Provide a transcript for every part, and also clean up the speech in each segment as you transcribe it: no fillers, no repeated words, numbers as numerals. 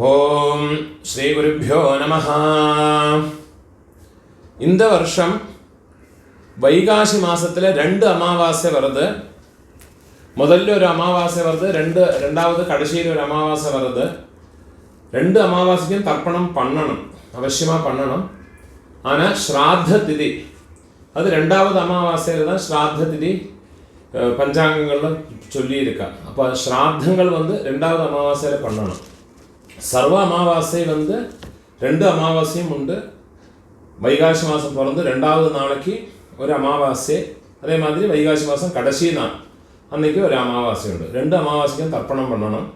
ஓம் ஸ்ரீ குருப்யோ நமஹ. இந்த வருஷம் வைகாசி மாசத்துல 2 அமாவாசை வருது. முதல்ல ஒரு அமாவாசை வருது, ரெண்டாவது கடைசியில் ஒரு அமாவாசை வருது. 2 அமாவாசைக்கும் தர்ப்பணம் பண்ணணும், அவசியமா பண்ணணும். ஆனா ஸ்ராத்த திதி அது 2வது அமாவாசையில் தான் ஸ்ராத்த திதி பஞ்சாங்கங்கள்ல சொல்லி இருக்கா. அப்போ ஸ்ராத்தங்கள் 2வது அமாவாசையில் பண்ணணும். சர்வ அமாவாசை 2 அமாவாசையும் உண்டு. வைகாசி மாதம் பிறந்து 2வது நாளைக்கு ஒரு அமாவாசை, அதே மாதிரி வைகாசி மாதம் கடைசி நாள் அன்னைக்கு ஒரு அமாவாசை உண்டு. 2 அமாவாசைக்கும் தர்ப்பணம் பண்ணணும்.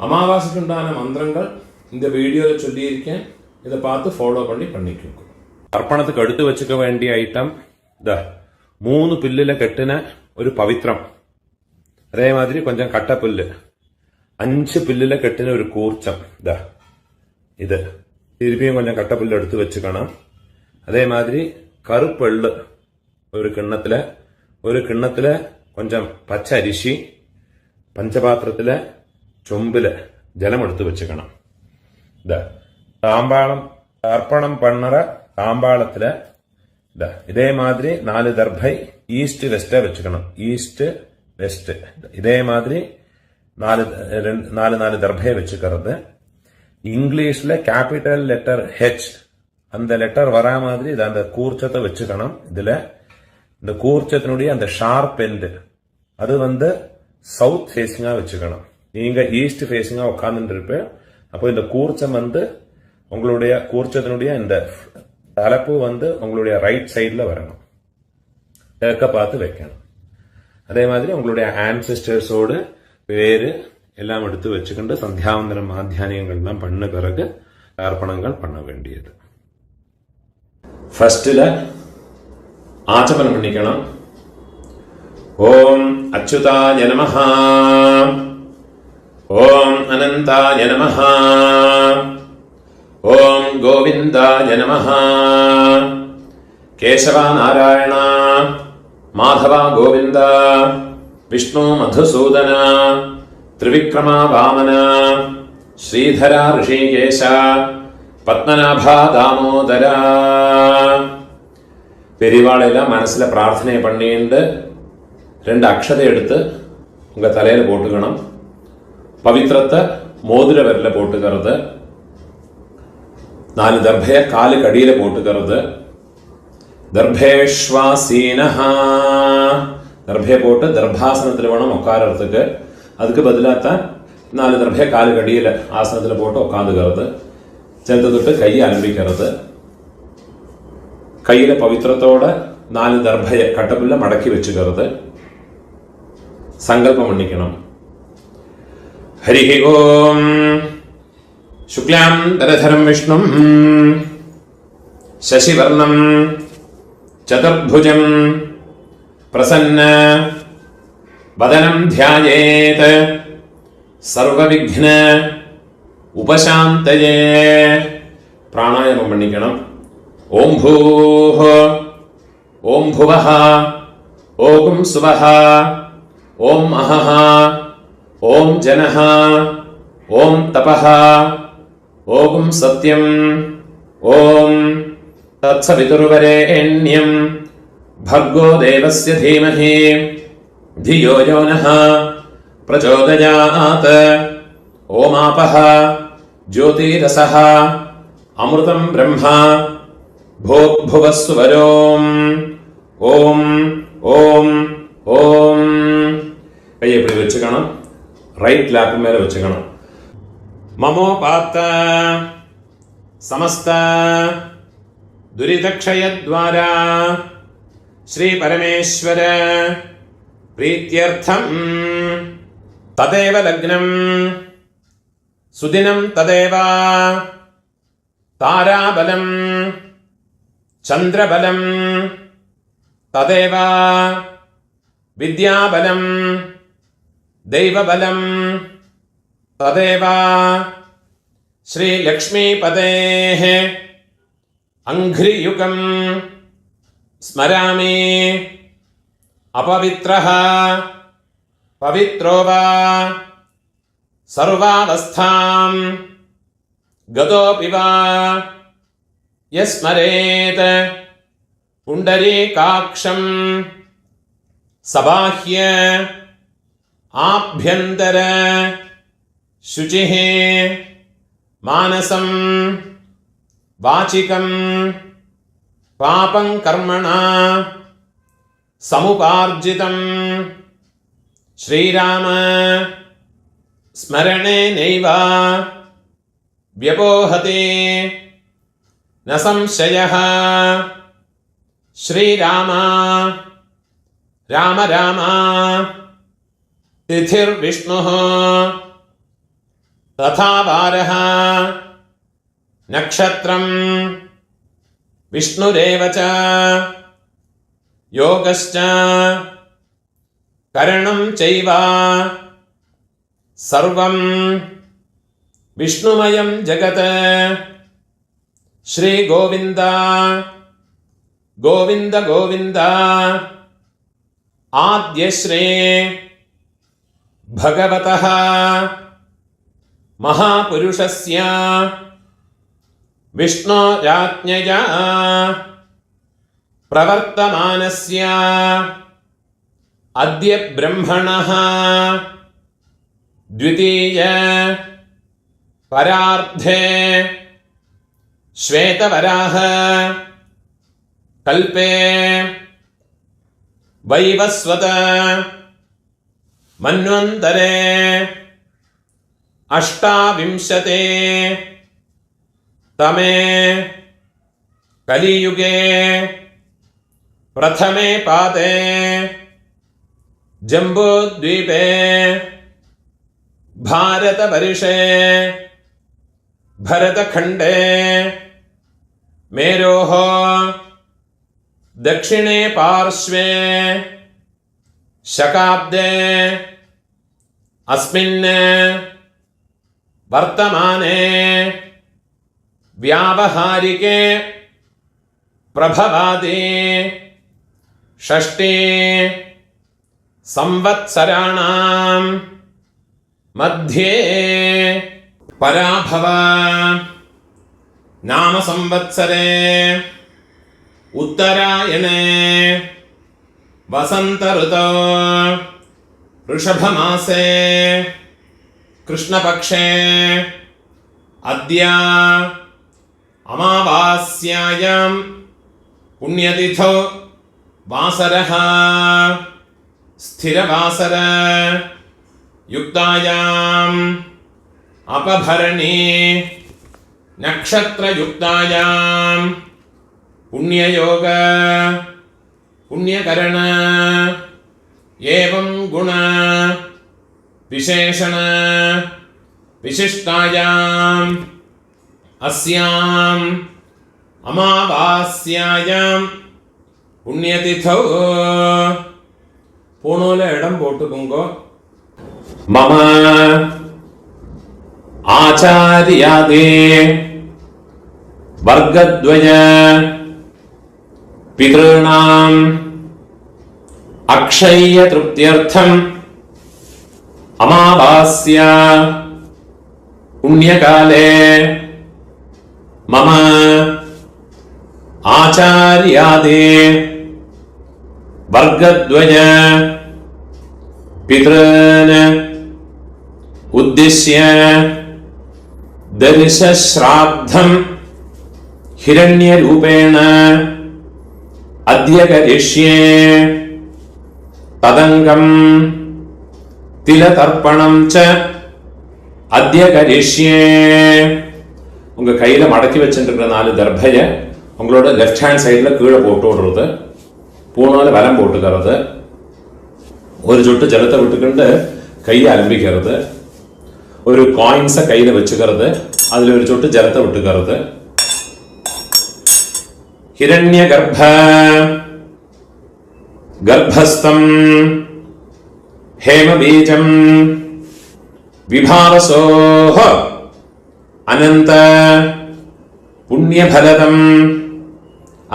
அமாவாசைக்கு உண்டான மந்திரங்கள் இந்த வீடியோவில் சொல்லியிருக்கேன், இதை பார்த்து ஃபாலோ பண்ணிக்கோங்க. தர்ப்பணத்துக்கு எடுத்து வச்சுக்க வேண்டிய ஐட்டம் 3 பில்லுல கட்டின ஒரு பവിത്രം, அதே மாதிரி கொஞ்சம் கட்டப்புல்லு, 5 பில்லுல கட்டின ஒரு கூർച്ചം, ഇത് திருப்பியும் கொஞ்சம் கட்டப்புல்லு எடுத்து வச்சுக்கணும். அதே மாதிரி கருப்பெள்ளு ஒரு கிண்ணத்துல கொஞ்சம் பச்சை அரிசி, பஞ்சபாத்திரத்துல சொம்புல ஜலம் எடுத்து வச்சுக்கணும். தாம்பாளம் தர்ப்பணம் பண்ணுற தாம்பாளத்துல இதே மாதிரி 4 தர்பை ஈஸ்ட் வெஸ்டா வச்சுக்கணும். ஈஸ்ட் வெஸ்ட் இதே மாதிரி 4 தர்பையை வச்சுக்கிறது. இங்கிலீஷ்ல கேபிட்டல் லெட்டர் ஹெச் அந்த லெட்டர் வரா மாதிரி அந்த கூர்ச்சத்தை வச்சுக்கணும். இதுல இந்த கூர்ச்சத்தினுடைய அந்த ஷார்ப் எண்டு அது சவுத் ஃபேஸிங்கா வச்சுக்கணும். நீங்க ஈஸ்ட் ஃபேஸிங்கா உட்கார்ந்துட்டு இருப்பேன். அப்போ இந்த கூர்ச்சம் உங்களுடைய கூர்ச்சத்தினுடைய இந்த தலைப்பு உங்களுடைய ரைட் சைட்ல வரணும், கிழக்க பார்த்து வைக்கணும். அதே மாதிரி உங்களுடைய ஆன்செஸ்டர்ஸோடு பேரு எல்லாம் எடுத்து வச்சுக்கிட்டு சந்தியாவந்தனம் மாத்தியானியங்கள்லாம் பண்ண பிறகு தர்ப்பணங்கள் பண்ண வேண்டியது. ஃபர்ஸ்ட்ல ஆச்சமனம் பண்ணிக்கணும். ஓம் அச்சுதாய நமஹ, ஓம் அனந்தாய நமஹ, ஓம் கோவிந்தாய நமஹ, கேசவா நாராயண மாதவ கோவிந்த, விஷ்ணு மதுசூதன, திரிவிக்ரமா வாமன, ஸ்ரீதரா ரிஷிகேஷ, பத்மநாபா தாமோதர. பெரியவாளெல்லாம் மனசுல பிரார்த்தனை பண்ணிட்டு 2 அக்ஷதை எடுத்து உங்க தலையில போட்டுக்கணும். பவித்திரத்தை மோதிர விரல போட்டுக்கிறது. 4 தர்பைய காலுக்கு அடியில போட்டுக்கிறது. தர்பேஷ்வாசீனஹா தர்பைய போட்டு தர்பாசனத்தில் வேணும் உட்காரத்துக்கு. அதுக்கு பதிலாகத்தான் 4 தர்பைய காலுக்கு அடியில ஆசனத்தில் போட்டு உட்காந்துக்கிறது. சேர்த்து தொட்டு கையை அலம்பிக்கிறது. கையில பவித்திரத்தோட 4 தர்பைய கட்டப்புள்ள மடக்கி வச்சுக்கிறது. சங்கல்பம் பண்ணிக்கணும். ஹரி ஓம் சுக்லாம் தரதரம் விஷ்ணும் சசிவர்ணம் சதுர்புஜம் பிரசன்ன வதனம் த்யாயேத் சர்வவிக்ன உபசாந்தயே. பிராணாயாமம் பண்ணிக்கணும். ஓம் பூஹ, ஓம் புவஹ, ஓம் சுவஹ, ஓம் அஹஹ, ஓம் ஜனஹ, ஓம் தபஹ, ஓம் சத்யம், ஓம் தத்சவிதுர்வரேண்யம் भर्गो देवस्य धीमहि धियो यो नः प्रचोदयात्. ओमापः ज्योतिरसः अमृतं ब्रह्मा भूर्भुवस्सुवरोम्. ओम ओम ओम. கையை இப்படி வச்சுக்கணும். ரைட் லேப் மேல வச்சுக்கணும். மமோபாத்த சமஸ்த துரிதக்ஷயத்வாரா ஸ்ரீ பரமேஸ்வர பிரீத்யர்த்தம் ததேவ லக்னம் சுதினம் ததேவ தாராபலம் சந்திரபலம் ததேவ வித்யாபலம் தெய்வபலம் ததேவ ஸ்ரீ லக்ஷ்மீபதேஹ அங்க்ரியுகம் ஸ்மராமி. अपवित्रः पवित्रो वा सर्वावस्थां गतोऽपि वा यस्मरेत् पुण्डरीकाक्षं सबाह्य आभ्यन्तर शुचिः मानसं वाचिकं पापं कर्मणा समुपार्जितं श्रीराम स्मरणेनैव व्यपोहते न संशयः। श्रीराम राम राम तिथिर्विष्णुः तथा वारः नक्षत्रं विष्णुरेव च योगश्च करणं चैव सर्वं विष्णुमयं जगत्। श्री गोविंद गोविंद गोविंद आद्यश्री भगवतः महापुरुषस्य विष्णोराज्ञया प्रवर्तमानस्य अद्य ब्रह्मणः द्वितीय परार्धे श्वेतवराह कल्पे वैवस्वत मन्वन्तरे अष्टाविंशते तमे कलियुगे प्रथमे पादे जम्बूद्वीपे भारतवर्षे भरतखण्डे मेरोः दक्षिणे पार्श्वे शकाब्दे अस्मिन् वर्तमाने व्यावहारिके प्रभवादि षष्ठी संवत्सराणां मध्ये पराभव नाम संवत्सरे उत्तरायणे वसंत ऋतौ वृषभमासे कृष्णपक्षे अद्य अमावास्यायां पुण्यतिथौ वासरः स्थिरवासर युक्तायाम् अपभरणी नक्षत्रयुक्तायां पुण्ययोग पुण्यकरण एवं गुण विशेषण विशिष्टायाम् अस्याम् अमावास्यायां पुण्यतिथौ पूणोले इडम पोट्टुकोंगो मम आचार्यादि वर्गद्वय पितॄणाम् अक्षय्य तृप्त्यर्थम् अमावास्या पुण्यकाले मम आचार्यादि वर्गद्वय पितॄन् उद्दिश्य दर्शश्राद्धं हिरण्यरूपेण अद्य करिष्ये तदंगं तिलतर्पणं च अद्य करिष्ये। உங்க கையில மடக்கி வச்சிருக்கிற 4 தர்பைய உங்களோட லெஃப்ட் ஹேண்ட் சைடுல கீழே போட்டு விடுறது, பூணால வலம் போட்டுக்கிறது, ஒரு சொட்டு ஜலத்தை விட்டுக்கிண்டு கையை அலம்பிக்கிறது, ஒரு காயின்ஸை கையில வச்சுக்கிறது, அதுல ஒரு சொட்டு ஜலத்தை விட்டுக்கிறது. हिरण्य गर्भ गर्भस्थं हेम बीजं विभावसोः अनंत पुण्यफलदं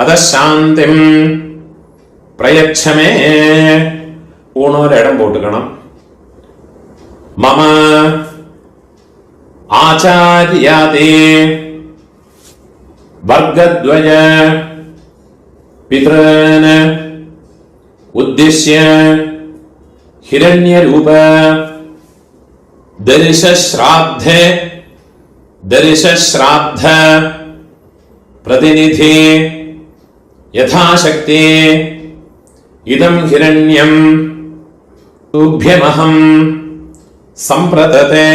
अदशान्तिं प्रयच्छमे पूर्णोर इडम पोट्टुकणम मम ஆச்சாரியாதே வர்க்கத்வய பித்ரன் உத்திஷ்ய ஹிரண்யரூப दर्शश्राद्ध प्रतिनिधि यथाशक्ति इदं हिरण्यं तुभ्यमहं संप्रतते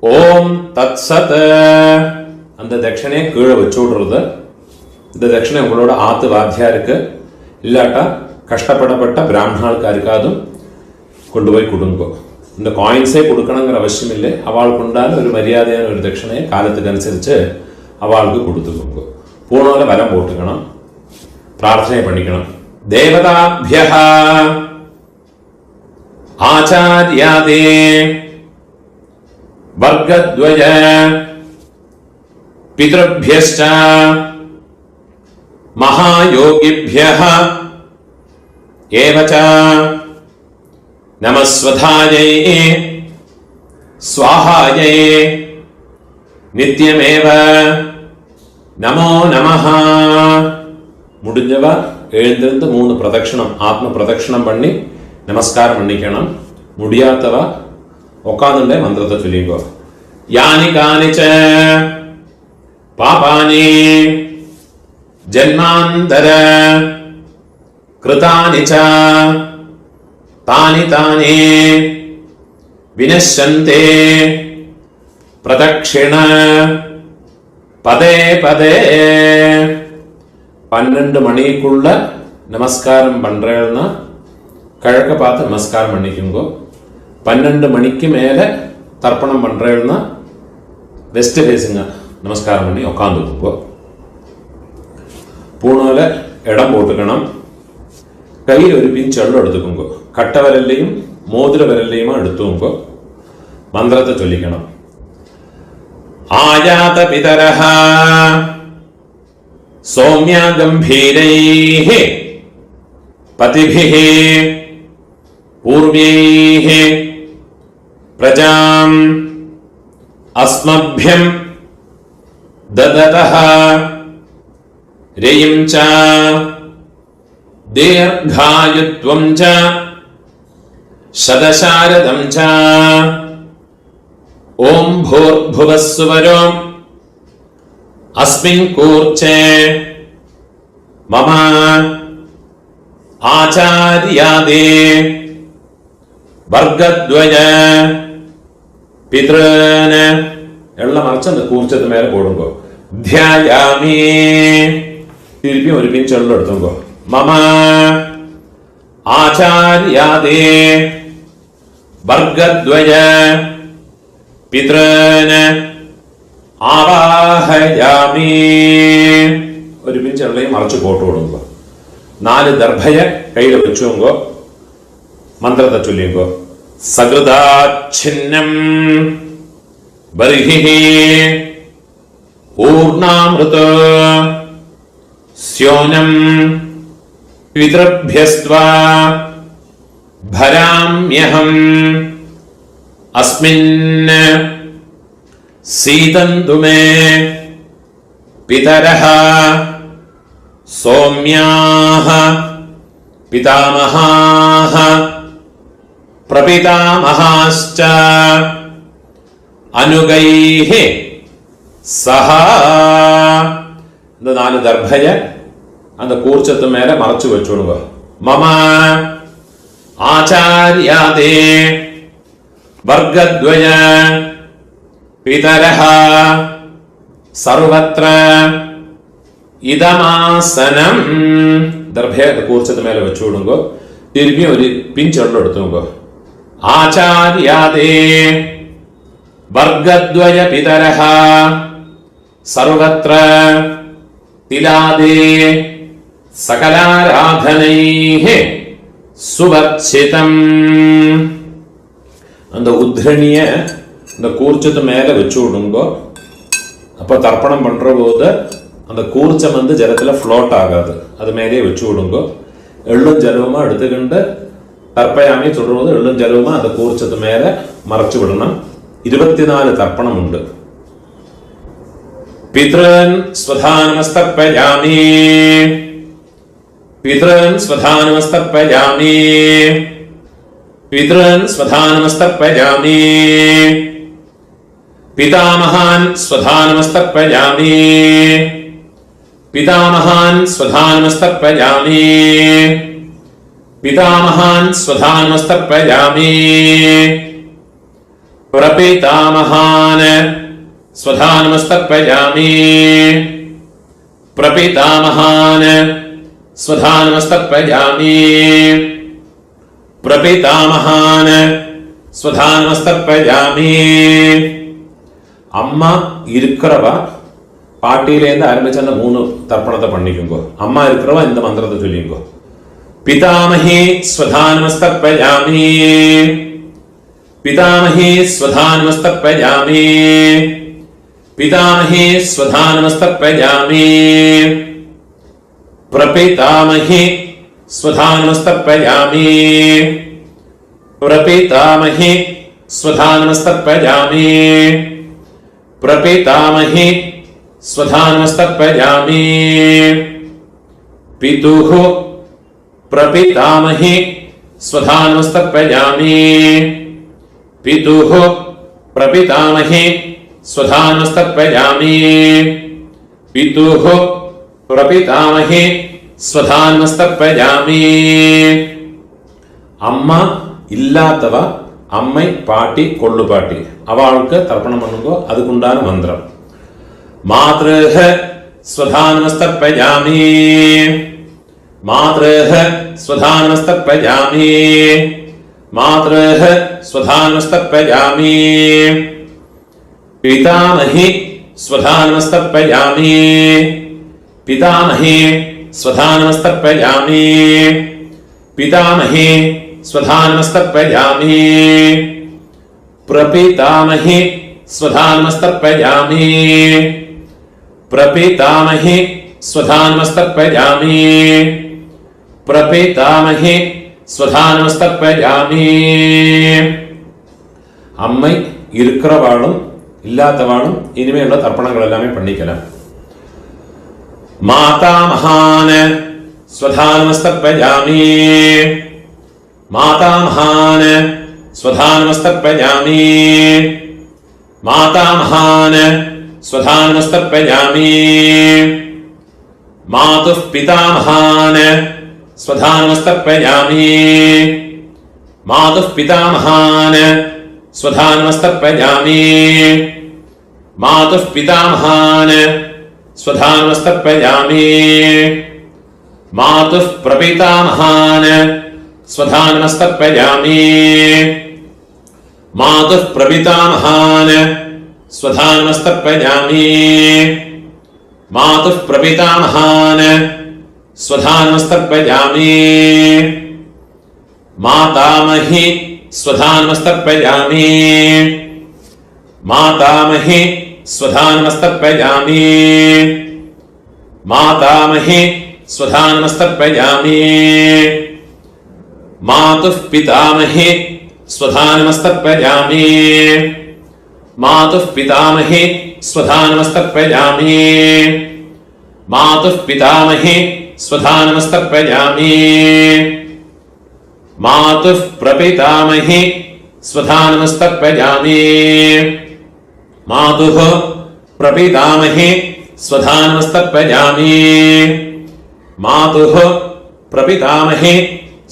ओम तत्सत அந்த தட்சணை கீழே வச்சு விடுறது. இந்த தட்சணை உங்களோட ஆத்து வாத்தியாருக்கு இல்லாட்டா கஷ்டப்படப்பட்ட பிராமணாளுக்காருக்காதும் கொண்டு போய் கொடுங்கோ. இந்த காயின்ஸே கொடுக்கணுங்கிற அவசியம் இல்லை. அவளுக்கு உண்டான ஒரு மரியாதையான ஒரு தட்சணையை காலத்துக்கு அனுசரித்து அவளுக்கு கொடுத்துக்கோங்க. பூனோல வரம் போட்டுக்கணும், பிரார்த்தனை பண்ணிக்கணும். தேவதாபிய ஆச்சாரியாதே வர்க்கத்வய பித்ருभ्यश्च महायोगिभ्यः एवच नमस्वधायै स्वाहायै नित्यमेव नमो नमः. முடிஞ்சவ எழுந்திருந்து 3 பிரதட்சணம் ஆத்ம பிரதட்சணம் பண்ணி நமஸ்காரம் பண்ணிக்கணும். முடியாதவ உட்கார்ந்துட்டே மந்திரத்தை சொல்லிக்கோ. யானி கானிச்ச பாபானி ஜன்மாந்தர கிருதானி ச தானி தானி வினஷ்யந்தே பிரதக்ஷிண பதே பதே. 12 மணிக்குள்ள நமஸ்காரம் பண்றேன்னா கிழக்க பார்த்து நமஸ்காரம் பண்ணிக்குங்கோ. 12 மணிக்கு மேல தர்ப்பணம் பண்றேன்னா வெஸ்ட் ஃபேஸிங்க நமஸ்காரம் பண்ணி உட்காந்துக்குங்கோ. பூனால இடம் போட்டுக்கணும். கையில் ஒரு பிஞ்ச் எள்ளு எடுத்துக்கோங்க. கட்ட விரல்லையும் மோதிர விரல்லையுமா எடுத்துக்கோங்க. மந்திரத்தை சொல்லிக்கணும். ஆயாத பிதரஹ சௌம்ய கம்பீரைஹ பதிபிஹ பூர்வைஹ பிரஜாம் அஸ்மभ्यं ददतः रेयं च दीर्घायुत्वं च शतशारदं च ओम भूर्भुवः सुवरो अस्मिन् कूर्चे मम आचार्यादे वर्गद्वय पितॄन् எல்லாம் மறைச்சு அந்த கூர்ச்சத்து மேல போடுங்கோ. தியாயாமி திருப்பி ஒரு பிஞ்ச் எள்ளு எடுத்துங்கோ. மம ஆச்சார்யாதே வர்க்கத்வய பித்ரன் ஆவாஹயாமி ഒരു പിഞ്ച് എള്ളയും മറച്ചു പോട്ട് കൊടുങ്ങോ. 4 ദർഭയ കയ്യിൽ വെച്ചുങ്കോ. മന്ത്രത്തെ ചൊല്ലിങ്കോ. സകൃതാച്ഛിന്നം ബർഹിഃ പൂർണാമൃത സ്യോനം പിതൃഭ്യസ്ത്വാ ഭരാമ്യഹം അസ്മിन् സീതന്തു മേ പിതരഃ സൗമ്യാഃ പിതാമഹാഃ പ്രപിതാമഹാശ്ച അനുഗൈഃ സഹ. இந்த 4 தர்பய அந்த கூர்ச்சத்து மேல மறைச்சு வச்சுடுங்க. மம ஆச்சார்யாதே வர்க்கத்வய பிதரஹ சர்வத்ர இதமாசனம். தர்பய அந்த கூர்ச்சத்து மேல வச்சுடுங்க. திருப்பி ஒரு பிஞ்ச் எள்ளு எடுத்துங்க. ஆச்சார்யாதே वर्गद्वय पितरः सर्वत्र तिलादे सकलाराधनैः सुवर्चितम्. அந்த உத்ரணிய அந்த கூர்ச்சத்து மேல வச்சு விடுங்கோ. அப்ப தர்ப்பணம் பண்ற போது அந்த கூர்ச்சம் வந்து ஜலத்துல ஃப்ளோட் ஆகாது. அது மேலே வச்சு விடுங்கோ. எள்ளும் ஜலவுமா எடுத்துக்கிண்டு தர்ப்பயாமி சொல்றது எள்ளும் ஜலவுமா அந்த கூர்ச்சத்து மேல மறைச்சு விடணும். 24 തർപ്പണമുണ്ട്. പിതൃൻ സ്വധാനമസ്തർപ്പയാമി, പിതൃൻ സ്വധാനമസ്തർപ്പയാമി, പിതൃൻ സ്വധാനമസ്തർപ്പയാമി, പിതാമഹാൻ സ്വധാനമസ്തർപ്പയാമി, പിതാമഹാൻ സ്വധാനമസ്തർപ്പയാമി, പിതാമഹാൻ സ്വധാനമസ്തർപ്പയാമി, പ്രപിതാമഹാൻ സ്വധാനമസ്തർപ്പയാമി, പ്രപിതാമഹാൻ സ്വധാനമസ്തർപ്പയാമി, പ്രപിതാമഹാൻ സ്വധാനമസ്തർപ്പയാമി. അമ്മ ഇരിക്കറവ പാട്ടിയിലേന്ന് ആരംഭിച്ച 3 തർപ്പണത്തെ പണിക്കുമ്പോ അമ്മ ഇരിക്കറവ എന്ത് മന്ത്രത്തെ ചൊല്ലിക്കോ. പിതാമഹി സ്വധാനമസ്തർപ്പയാമി, പിതാമഹി സ്വധാനമസ്തർപ്പയാമി, പിതാമഹി സ്വധാനമസ്തർപ്പയാമി, പ്രപിതാമഹി സ്വധാനമസ്തർപ്പയാമി, പ്രപിതാമഹി സ്വധാനമസ്തർപ്പയാമി, പ്രപിതാമഹി സ്വധാനമസ്തർപ്പയാമി. പിതുഃ പ്രപിതാമഹി സ്വധാനമസ്തർപ്പയാമി, പിതുഃ പ്രപിതാമഹി സ്വധാനമസ്തർപ്പയാമി, പിതുഃ പ്രപിതാമഹി സ്വധാനമസ്തർപ്പയാമി. അമ്മ ഇല്ലാത്തവ അമ്മ പാട്ടി കൊള്ളുപാട്ടി അവൾക്ക് തർപ്പണം പണുമ്പോ അതുകൊണ്ടാണ് മന്ത്രം. മാതൃഹ സ്വധാനമസ്തർപ്പയാമി, മാതൃഹ സ്വധാനമസ്തർപ്പയാമി, മാതൃഹ സ്വധാനമസ്തർപ്പയാമി, പിതാമഹി സ്വധാനമസ്തർപ്പയാമി, പിതാമഹി സ്വധാനമസ്തർപ്പയാമി, പിതാമഹി സ്വധാനമസ്തർപ്പയാമി, പ്രപിതാമഹി സ്വധാനമസ്തർപ്പയാമി, പ്രപിതാമഹി സ്വധാനമസ്തർപ്പയാമി, പ്രപിതാമഹി സ്വധാനമസ്തർപ്പയാമി. അമ്മ ഇരിക്കറവാളും ഇല്ലാത്തവാളും ഇനിമയുള്ള തർപ്പണങ്ങളെല്ലാമേ പണിക്കലാം. മാതാമഹാൻ സ്വധാനമസ്തർപ്പയാമി, മാതാമഹാൻ സ്വധാനമസ്തർപ്പയാമി, മാതാമഹാൻ സ്വധാനമസ്തർപ്പയാമി, മാതുഃ പിതാമഹാൻ സ്വധാനമസ്തർപ്പയാമി, മാതുഃ പിതാമഹാൻ സ്വധാനമസ്തർപ്പയാമി, മാതുഃ പിതാമഹാൻ സ്വധാനമസ്തർപ്പയാമി, മാതുഃ പ്രപിതാമഹാൻ സ്വധാനമസ്തർപ്പയാമി, മാതുഃ പ്രപിതാമഹാൻ സ്വധാനമസ്തർപ്പയാമി, മാതുഃ പ്രപിതാമഹാൻ സ്വധാനമസ്തർപ്പയാമി, മാതാമഹി സ്വധാനമസ്തർപ്പയാമി, മാതാമഹി സ്വധാനമസ്തർപ്പയാമി, മാതാമഹി സ്വധാനമസ്തർപ്പയാമി, മാതുഃ പിതാമഹി സ്വധാനമസ്തർപ്പയാമി, മാതുഃ പിതാമഹി സ്വധാനമസ്തർപ്പയാമി, മാതുഃ പിതാമഹി സ്വധാനമസ്തർപ്പയാമി, മാതുഃ പ്രപിതാമഹി സ്വധാനമസ്തർപ്പയാമി, മാതുഃ പ്രപിതാമഹി സ്വധാനമസ്തർപ്പയാമി, മാതുഃ പ്രപിതാമഹി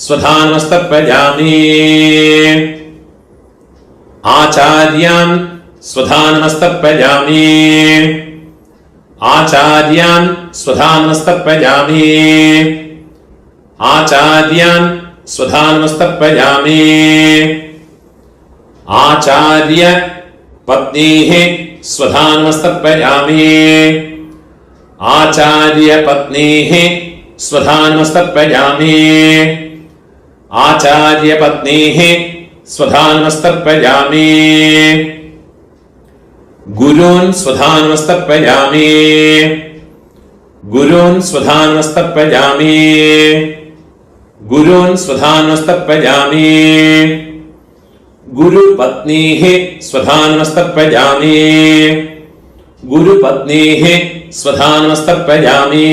സ്വധാനമസ്തർപ്പയാമി. ആചാര്യാൻ സ്വധാനമസ്തർപ്പയാമി, ആചാര്യാൻ സ്വധാനമസ്തർപ്പയാമി, ആചാര്യാൻ സ്വധാനമസ്തർപ്പയാമി, ആചാര്യ പത്നീഃ സ്വധാനമസ്തർപ്പയാമി, ആചാര്യ പത്നീഃ സ്വധാനമസ്തർപ്പയാമി, ആചാര്യ പത്നീഃ സ്വധാനമസ്തർപ്പയാമി, ഗുരൂൻ സ്വധാനമസ്തർപ്പയാമി, ഗുരൂൻ സ്വധാനമസ്തർപ്പയാമി, ഗുരൂൻ സ്വധാനമസ്തർപ്പയാമി, गुरुपत्नीः स्वधानमस्तर्पयामि गुरुपत्नीः स्वधानमस्तर्पयामि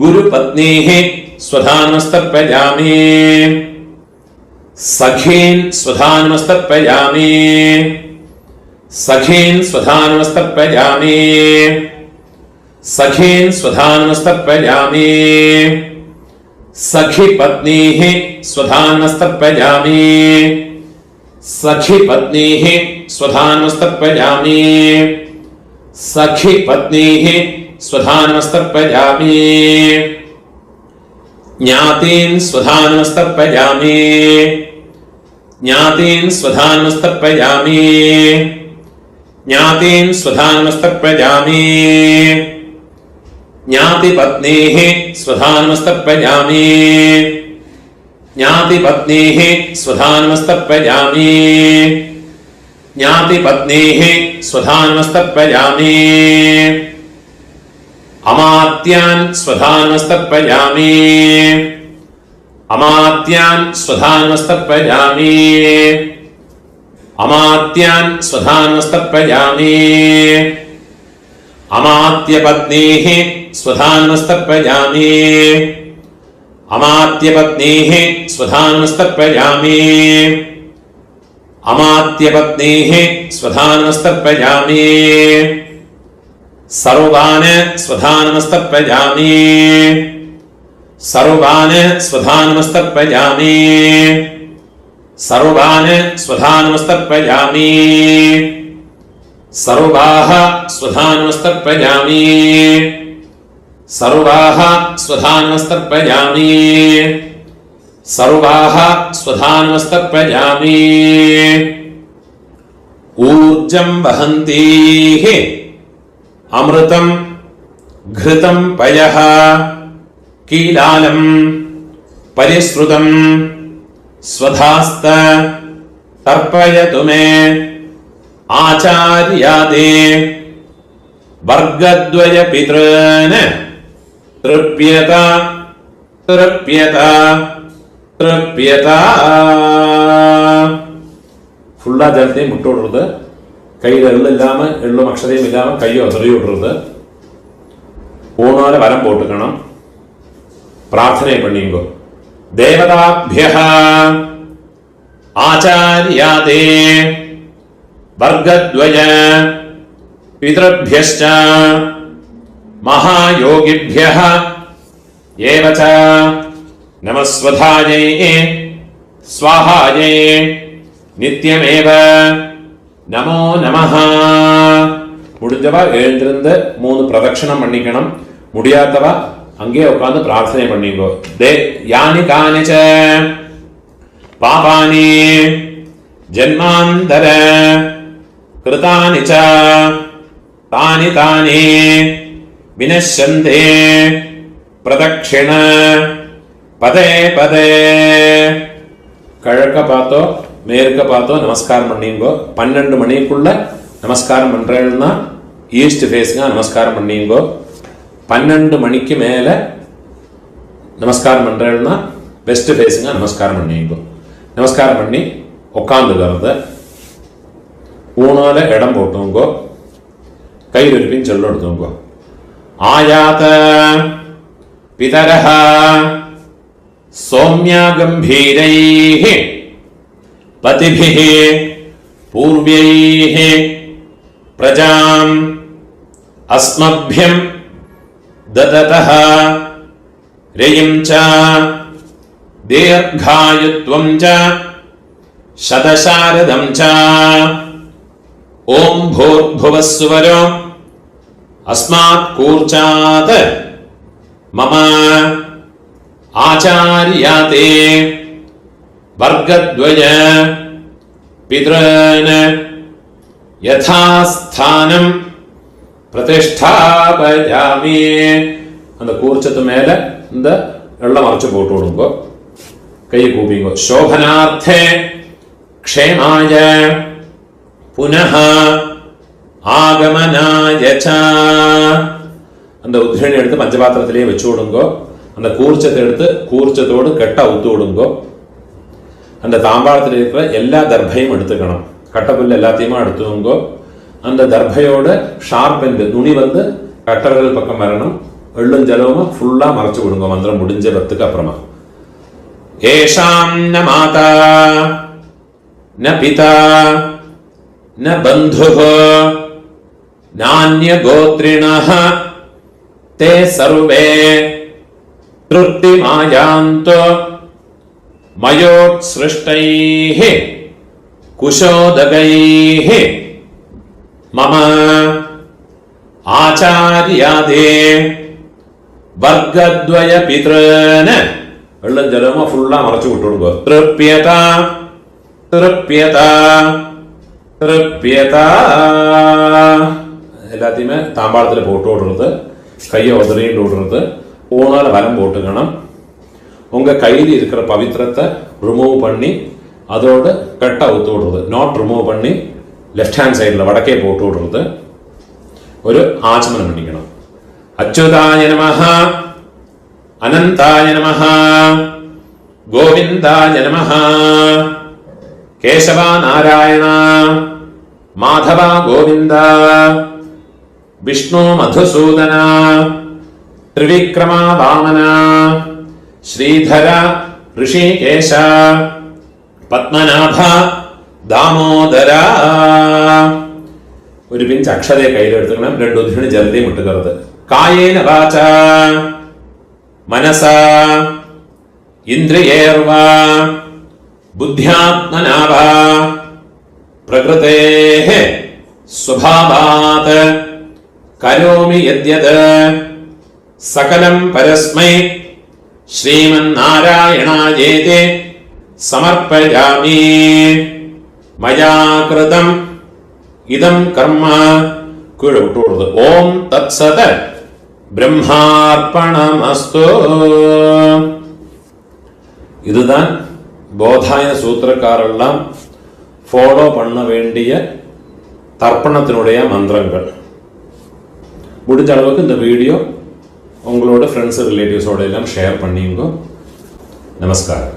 गुरुपत्नीः स्वधानमस्तर्पयामि सखीन् स्वधानमस्तर्पयामि सखीन् स्वधानमस्तर्पयामि सखीन् स्वधानमस्तर्पयामि सखीपत्नीः स्वधानमस्तर्पयामि सखीपत्नीः स्वधानमस्तर्पयामि सखीपत्नीः स्वधानमस्तर्पयामि ज्ञातीन् स्वधानमस्तर्पयामि ज्ञातीन् स्वधानमस्तर्पयामि ज्ञातीन् स्वधानमस्तर्पयामि ज्ञातिपत्नीः स्वधानमस्तर्पयामि ज्ञातिपत्नीः स्वधानमस्तर्पयामि ज्ञातिपत्नीः स्वधानमस्तर्पयामि अमात्यान् स्वधानमस्तर्पयामि अमात्यान् स्वधानमस्तर्पयामि अमात्यान् स्वधानमस्तर्पयामि अमात्यपत्नीः स्वधानमस्तर्पयामि अमात्यपत्नीः स्वधानमस्तर्पयामि अमात्यपत्नीः स्वधानमस्तर्पयामि सर्वान् स्वधानमस्तर्पयामि सर्वान् स्वधानमस्तर्पयामि सर्वान् स्वधानमस्तर्पयामि सर्वाः स्वधानमस्तर्पयामि सर्वाः स्वधानमस्तर्पयामि सर्वाः स्वधानमस्तर्पयामि ऊर्जं वहन्तीः अमृतं घृतं पयः कीलालं परिश्रुतं स्वधास्त तर्पयतु मे आचार्यादे वर्गद्वय पितॄन् तृप्यत तृप्यत तृप्यत फुल्ला जलते मुट्टु विடுறது கையில எள்ளு இல்லாம எள்ளும் அக்ஷதையும் இல்லாம கையை உதறி விடுறது ஊனால வரம் போட்டுக்கணும் பிரார்த்தனை பண்ணிங்கோ தேவதாभ्यः आचार्यादे वर्गद्वय पितृभ्यश्च महायोगिभ्यः एव च नमस्वधायै स्वाहायै नित्यमेव நமோ நமஹ. முடிஞ்சவா எழுந்திருந்து 3 பிரதட்சணம் பண்ணிக்கணும். முடியாதவா அங்கே உட்கார்ந்து பிரார்த்தனை பண்ணிங்கோ. யானி கானிச்ச பாபானி ஜன்மாந்தர கிருதானி ச தானி தானி வினஷ்யந்தே பிரதட்சிண பதே பதே. கிழக்க பார்த்தோ மேற்க பார்த்தோ நமஸ்காரம் பண்ணிங்கோ. 12 மணிக்குள்ள நமஸ்காரம் பண்றேன்னா ஈஸ்ட் ஃபேஸுங்க நமஸ்காரம் பண்ணிங்கோ. 12 மணிக்கு மேல நமஸ்காரம் பண்றேன்னா வெஸ்ட் ஃபேஸுங்க நமஸ்காரம் பண்ணிங்கோ. நமஸ்காரம் பண்ணி உட்காந்துக்கிறது ஊனால இடம் போட்டுங்கோ. கை விருப்பின்னு சொல்ல எடுத்துங்கோ. ஆயாத பிதரஹ சௌம்யா கம்பீரைஹ பதிபிஹ பூர்வைஹ பிரஜாம் அஸ்மभ्यம் ददतः रेयं च दीर्घायुत्वं च शतशारदं च ओम भूर्भुवः सुवरो अस्मात् कूर्चात् मम आचार्याते वर्गद्वय पितॄन् यथास्थानं प्रतिष्ठापयामि. அந்த கூர்ச்சத்து மேல இந்த வெள்ளம் அரைச்சு போட்டு விடுங்கோ. கை கூப்பிங்கோ. சோபனார்த்தே க்ஷேமாய புனः ஆகமனாய ச. அந்த உத்ரணி எடுத்து பஞ்சபாத்திரத்திலேயே வச்சு விடுங்கோ. அந்த கூர்ச்சத்தை எடுத்து கூர்ச்சத்தோடு கெட்டா ஊத்து விடுங்கோ. அந்த தாம்பாளத்தில் இருக்கிற எல்லா தர்பையும் எடுத்துக்கணும். கட்டப்புல் எல்லாத்தையுமே எடுத்துக்கோங்க. அந்த தர்பையோட ஷார்ப் எண்ட் நுனி வந்து கட்டர்கள் பக்கம் வரணும். எள்ளும் ஜலமும் ஃபுல்லா மறைச்சு விடுங்க மந்திரம் முடிஞ்சதுக்கு அப்புறமா. ஏஷாம் ந மாதா ந பிதா ந பந்துஹ நான்ய கோத்ரிணஹ தே சர்வே திருப்திமாயாந்தோ மயோத்ஸ்ருஷ்டைஹ குஷோதகைஹ மம ஆச்சார்யாதே வர்க்கத்வய பித்ரன வெள்ளம் ஜலமா ஃபுல்லா மறைச்சு விட்டுடுங்க. திருப்யதா திருப்யதா திருப்யதா எல்லாத்தையுமே தாம்பாளத்தில் போட்டு விடுறது, கையை உதறிட்டு விடுறது, ஊனால வலம் போட்டுக்கணும். உங்க கையில் இருக்கிற பவித்திரத்தை ரிமூவ் பண்ணி அதோட கட்டை ஊத்து விடுறது, நாட் ரிமூவ் பண்ணி லெஃப்ட் ஹேண்ட் சைடில் வடக்கே போட்டு விடுறது. ஒரு ஆச்சமனம் பண்ணிக்கணும். அச்சுதாய நமஹ அனந்தாய நமஹ கோவிந்தாய நமஹ கேசவா நாராயண மாதவா கோவிந்தா விஷ்ணு மதுசூதன திரிவிக்ரமா வாமன ஸ்ரீதர ரிஷிகேஷ பத்மநாப தாமோதர. ഒരു പിഞ്ച് അക്ഷതയെ കയ്യിലെടുത്തുക്കണം. 2 ഉദ്ധിണി ജലത്തെയും വിട്ടുകരുത്. കായേന വാച മനസ ഇന്ദ്രിയേർവ ബുദ്ധ്യാത്മനാവ പ്രകൃതേഃ സ്വഭാവാത് കരോമി യദ്യത് സകലം പരസ്മൈ ശ്രീമന്നാരായണായേതി സമർപ്പയാമി. മയാ കൃതം இதம் கர்மா கீழே விட்டு விடுறது. ஓம் தத் சத பிரம்மார்ப்பணமஸ்து. இதுதான் போதாயன சூத்திரக்காரெல்லாம் ஃபாலோ பண்ண வேண்டிய தர்ப்பணத்தினுடைய மந்திரங்கள். முடிஞ்ச அளவுக்கு இந்த வீடியோ உங்களோட ஃப்ரெண்ட்ஸ் ரிலேட்டிவ்ஸோட எல்லாம் ஷேர் பண்ணிங்க. நமஸ்காரம்.